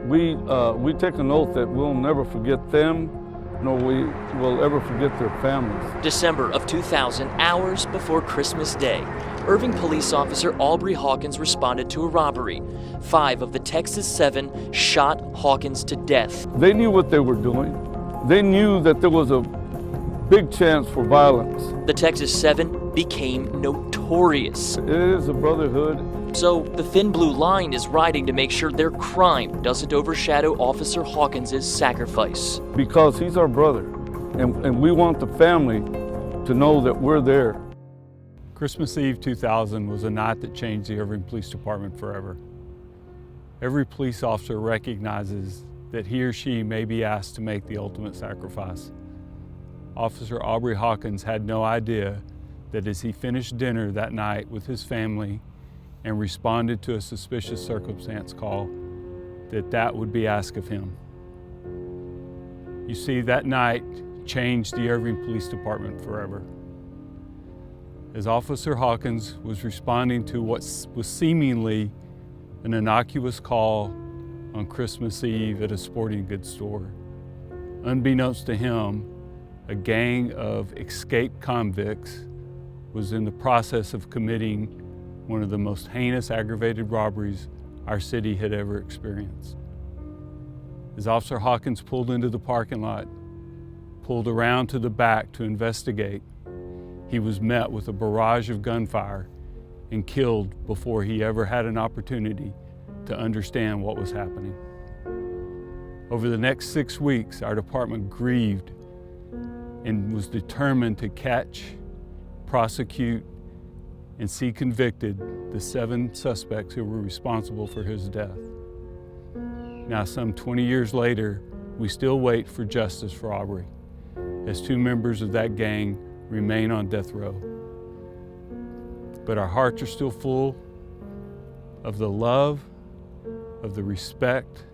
We take an oath that we'll never forget them, nor we will ever forget their families. December of 2000, hours before Christmas Day, Irving Police Officer Aubrey Hawkins responded to a robbery. 5 of the Texas 7 shot Hawkins to death. They knew what they were doing. They knew that there was a big chance for violence. The Texas 7 became notorious. It is a brotherhood. So the thin blue line is riding to make sure their crime doesn't overshadow Officer Hawkins' sacrifice. Because he's our brother, and we want the family to know that we're there. Christmas Eve 2000 was a night that changed the Irving Police Department forever. Every police officer recognizes that he or she may be asked to make the ultimate sacrifice. Officer Aubrey Hawkins had no idea that as he finished dinner that night with his family and responded to a suspicious circumstance call, that would be asked of him. You see, that night changed the Irving Police Department forever. As Officer Hawkins was responding to what was seemingly an innocuous call on Christmas Eve at a sporting goods store, unbeknownst to him, a gang of escaped convicts was in the process of committing one of the most heinous aggravated robberies our city had ever experienced. As Officer Hawkins pulled into the parking lot, pulled around to the back to investigate, he was met with a barrage of gunfire and killed before he ever had an opportunity to understand what was happening. Over the next 6 weeks, our department grieved and was determined to catch, prosecute, and see convicted the 7 suspects who were responsible for his death. Now, some 20 years later, we still wait for justice for Aubrey, as 2 members of that gang remain on death row. But our hearts are still full of the love, of the respect,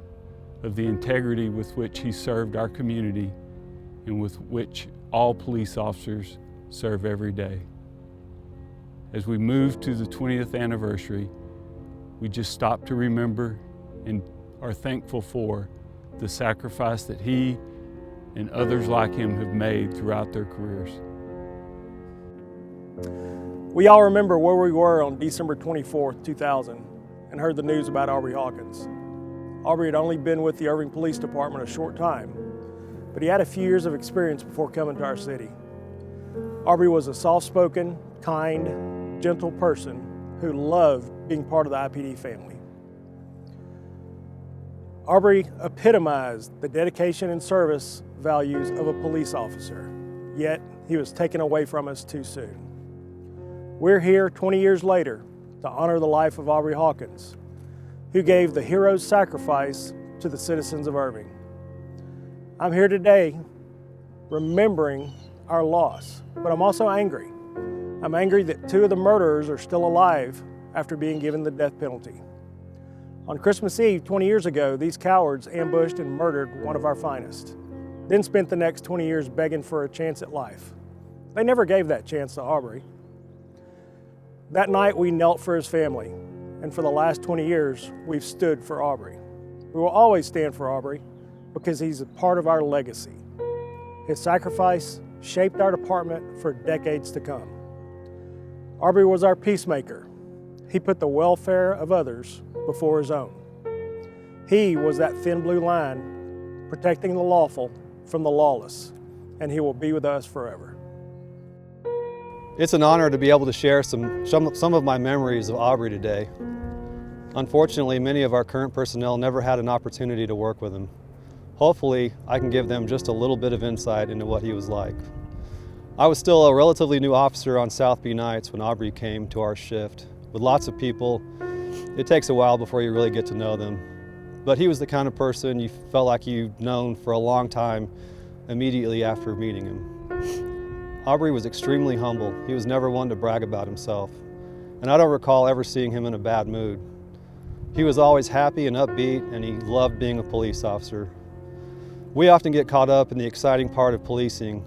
of the integrity with which he served our community and with which all police officers serve every day. As we move to the 20th anniversary, we just stop to remember and are thankful for the sacrifice that he and others like him have made throughout their careers. We all remember where we were on December 24th, 2000, and heard the news about Aubrey Hawkins. Aubrey had only been with the Irving Police Department a short time, but he had a few years of experience before coming to our city. Aubrey was a soft-spoken, kind, gentle person who loved being part of the IPD family. Aubrey epitomized the dedication and service values of a police officer, yet he was taken away from us too soon. We're here 20 years later to honor the life of Aubrey Hawkins, who gave the hero's sacrifice to the citizens of Irving. I'm here today remembering our loss, but I'm also angry. I'm angry that 2 of the murderers are still alive after being given the death penalty. On Christmas Eve 20 years ago, these cowards ambushed and murdered one of our finest, then spent the next 20 years begging for a chance at life. They never gave that chance to Aubrey. That night we knelt for his family, and for the last 20 years, we've stood for Aubrey. We will always stand for Aubrey because he's a part of our legacy. His sacrifice shaped our department for decades to come. Aubrey was our peacemaker. He put the welfare of others before his own. He was that thin blue line protecting the lawful from the lawless, and he will be with us forever. It's an honor to be able to share some of my memories of Aubrey today. Unfortunately, many of our current personnel never had an opportunity to work with him. Hopefully, I can give them just a little bit of insight into what he was like. I was still a relatively new officer on South B nights when Aubrey came to our shift. With lots of people, it takes a while before you really get to know them. But he was the kind of person you felt like you'd known for a long time immediately after meeting him. Aubrey was extremely humble. He was never one to brag about himself. And I don't recall ever seeing him in a bad mood. He was always happy and upbeat, and he loved being a police officer. We often get caught up in the exciting part of policing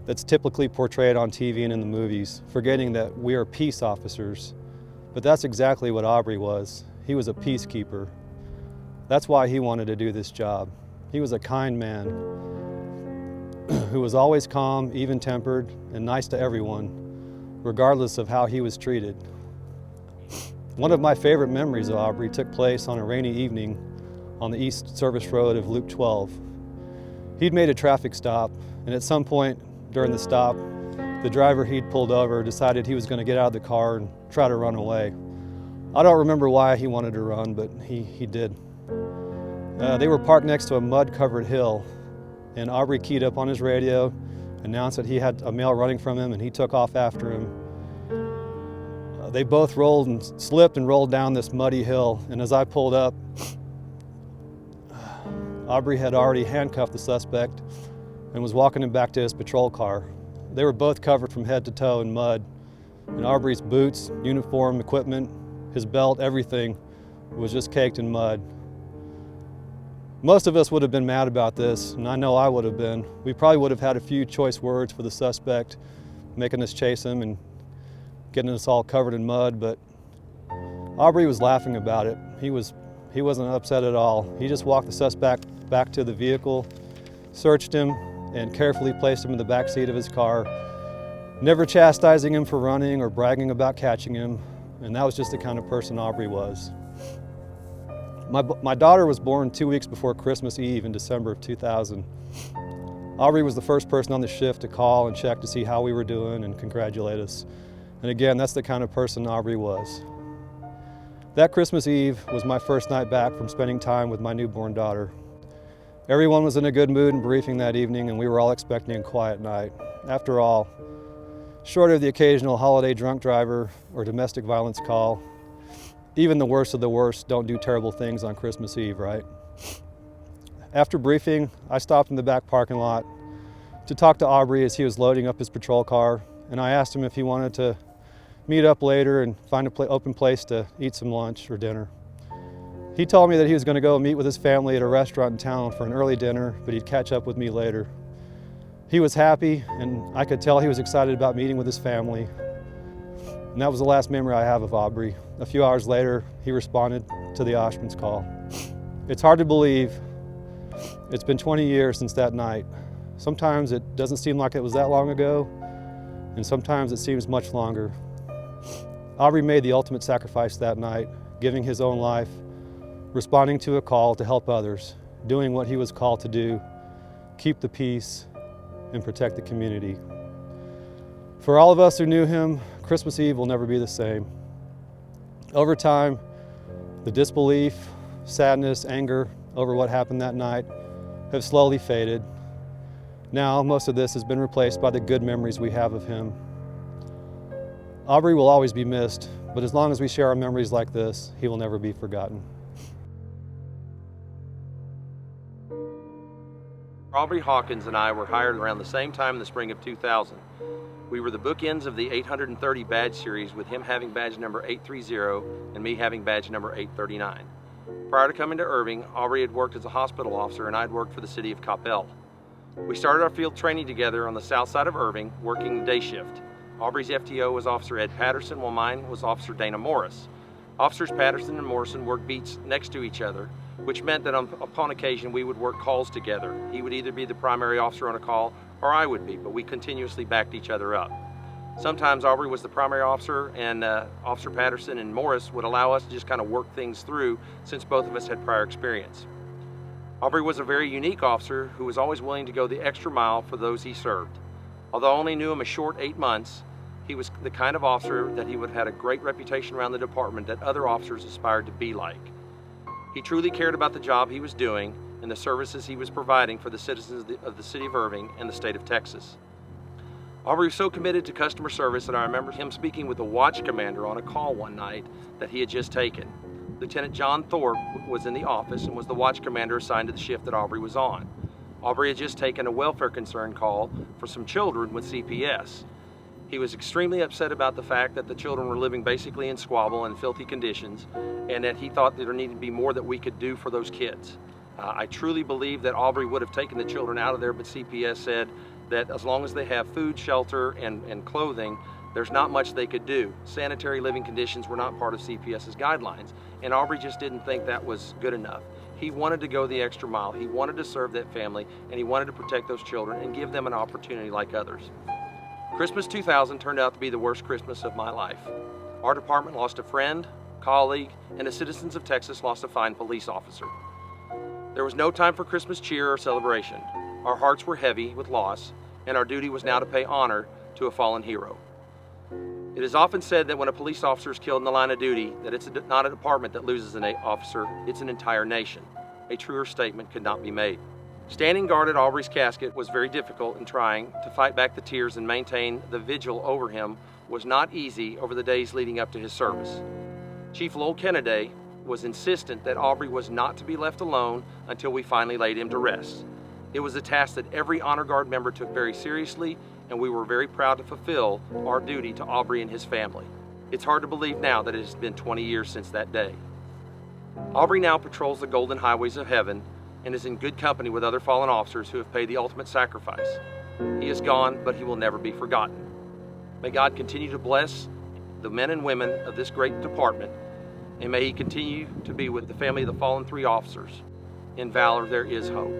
that's typically portrayed on TV and in the movies, forgetting that we are peace officers. But that's exactly what Aubrey was. He was a peacekeeper. That's why he wanted to do this job. He was a kind man who was always calm, even-tempered, and nice to everyone, regardless of how he was treated. One of my favorite memories of Aubrey took place on a rainy evening on the East Service Road of Loop 12. He'd made a traffic stop, and at some point during the stop, the driver he'd pulled over decided he was going to get out of the car and try to run away. I don't remember why he wanted to run, but he did. They were parked next to a mud-covered hill, and Aubrey keyed up on his radio, announced that he had a male running from him, and he took off after him. They both rolled and slipped and rolled down this muddy hill, and as I pulled up, Aubrey had already handcuffed the suspect and was walking him back to his patrol car. They were both covered from head to toe in mud, and Aubrey's boots, uniform, equipment, his belt, everything was just caked in mud. Most of us would have been mad about this, and I know I would have been. We probably would have had a few choice words for the suspect, making us chase him and getting us all covered in mud, but Aubrey was laughing about it. He wasn't upset at all. He just walked the suspect back to the vehicle, searched him, and carefully placed him in the back seat of his car, never chastising him for running or bragging about catching him, and that was just the kind of person Aubrey was. My daughter was born 2 weeks before Christmas Eve in December of 2000. Aubrey was the first person on the shift to call and check to see how we were doing and congratulate us. And again, that's the kind of person Aubrey was. That Christmas Eve was my first night back from spending time with my newborn daughter. Everyone was in a good mood and briefing that evening, and we were all expecting a quiet night. After all, short of the occasional holiday drunk driver or domestic violence call, even the worst of the worst don't do terrible things on Christmas Eve, right? After briefing, I stopped in the back parking lot to talk to Aubrey as he was loading up his patrol car, and I asked him if he wanted to meet up later and find an open place to eat some lunch or dinner. He told me that he was going to go meet with his family at a restaurant in town for an early dinner, but he'd catch up with me later. He was happy, and I could tell he was excited about meeting with his family. And that was the last memory I have of Aubrey. A few hours later, he responded to the Oshman's call. It's hard to believe. It's been 20 years since that night. Sometimes it doesn't seem like it was that long ago, and sometimes it seems much longer. Aubrey made the ultimate sacrifice that night, giving his own life, responding to a call to help others, doing what he was called to do, keep the peace and protect the community. For all of us who knew him, Christmas Eve will never be the same. Over time, the disbelief, sadness, anger over what happened that night have slowly faded. Now, most of this has been replaced by the good memories we have of him. Aubrey will always be missed, but as long as we share our memories like this, he will never be forgotten. Aubrey Hawkins and I were hired around the same time in the spring of 2000. We were the bookends of the 830 badge series, with him having badge number 830 and me having badge number 839. Prior to coming to Irving, Aubrey had worked as a hospital officer and I'd worked for the city of Coppell. We started our field training together on the south side of Irving, working the day shift. Aubrey's FTO was Officer Ed Patterson, while mine was Officer Dana Morris. Officers Patterson and Morrison worked beats next to each other, which meant that upon occasion we would work calls together. He would either be the primary officer on a call or I would be, but we continuously backed each other up. Sometimes Aubrey was the primary officer, and Officer Patterson and Morris would allow us to just kind of work things through, since both of us had prior experience. Aubrey was a very unique officer who was always willing to go the extra mile for those he served. Although I only knew him a short 8 months, he was the kind of officer that he would have had a great reputation around the department that other officers aspired to be like. He truly cared about the job he was doing and the services he was providing for the citizens of the city of Irving and the state of Texas. Aubrey was so committed to customer service that I remember him speaking with the watch commander on a call one night that he had just taken. Lieutenant John Thorpe was in the office and was the watch commander assigned to the shift that Aubrey was on. Aubrey had just taken a welfare concern call for some children with CPS. He was extremely upset about the fact that the children were living basically in squabble and filthy conditions, and that he thought that there needed to be more that we could do for those kids. I truly believe that Aubrey would have taken the children out of there, but CPS said that as long as they have food, shelter, and clothing, there's not much they could do. Sanitary living conditions were not part of CPS's guidelines, and Aubrey just didn't think that was good enough. He wanted to go the extra mile. He wanted to serve that family, and he wanted to protect those children and give them an opportunity like others. Christmas 2000 turned out to be the worst Christmas of my life. Our department lost a friend, colleague, and the citizens of Texas lost a fine police officer. There was no time for Christmas cheer or celebration. Our hearts were heavy with loss, and our duty was now to pay honor to a fallen hero. It is often said that when a police officer is killed in the line of duty, that it's not a department that loses an officer, it's an entire nation. A truer statement could not be made. Standing guard at Aubrey's casket was very difficult, and trying to fight back the tears and maintain the vigil over him was not easy over the days leading up to his service. Chief Lowell Kennedy was insistent that Aubrey was not to be left alone until we finally laid him to rest. It was a task that every Honor Guard member took very seriously, and we were very proud to fulfill our duty to Aubrey and his family. It's hard to believe now that it has been 20 years since that day. Aubrey now patrols the golden highways of heaven and is in good company with other fallen officers who have paid the ultimate sacrifice. He is gone, but he will never be forgotten. May God continue to bless the men and women of this great department, and may he continue to be with the family of the fallen 3 officers. In valor there is hope.